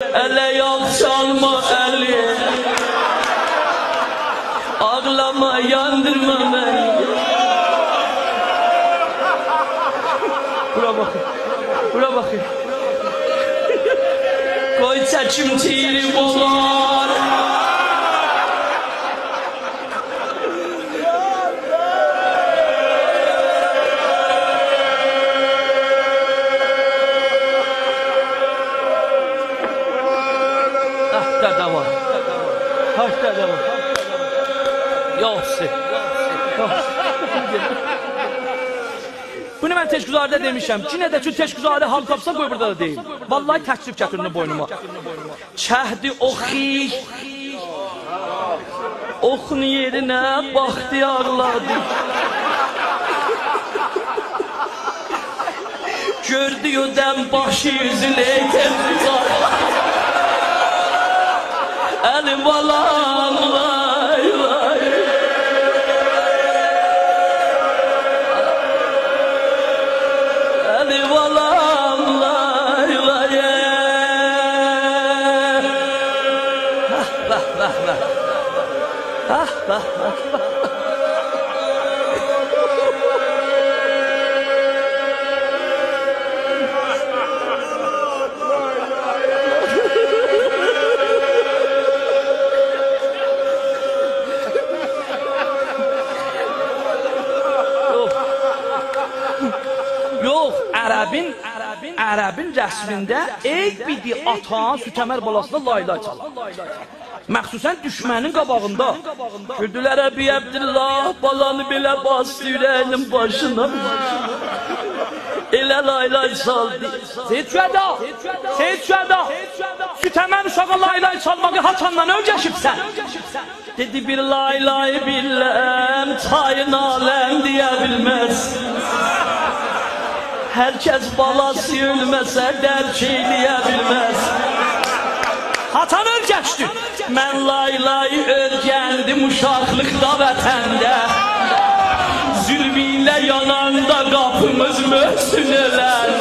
Ele yok çalma eli, ağlama yandırma beni. Bura bakın, bura bakın. Koy çekim tiri bolar. Haşta da var. Yoxsi. Bunu mən Teşkuzarda demişəm. Yine de şu Teşkuzarda hal tapsa qoy burada da deyim. Vallahi təklif gətirin boynuma. Çəhdi oxi. Oxun yerinə Baxtiyarladı. Gördü ödəm başı yüzüne tezgah. Elim valan vay vay. Elim valan vay vay. Bah bah bah. Ah bah bah. Yox, Ərəbin rəsmində ey bidi atan sütəmər balasında laylay çalar. Məxsusən düşmənin qabağında. Gördülər Əbi Əbdillah balanı belə bastı ürəyinin başına. Elə laylay çaldı. Seyid Şüəda, sütəmər uşağa laylay çalmağı haçandan öyrəşibsən. Dedi bir laylay biləm, çayın aləm deyə bilməz. Herkes balası ölməsə dərk eləyə bilməz. Hatan ölgəçdi. Mən laylay ölgəndim uşaqlıqda vətəndə. Zülmü ilə yananda qapımız möhsün ölən.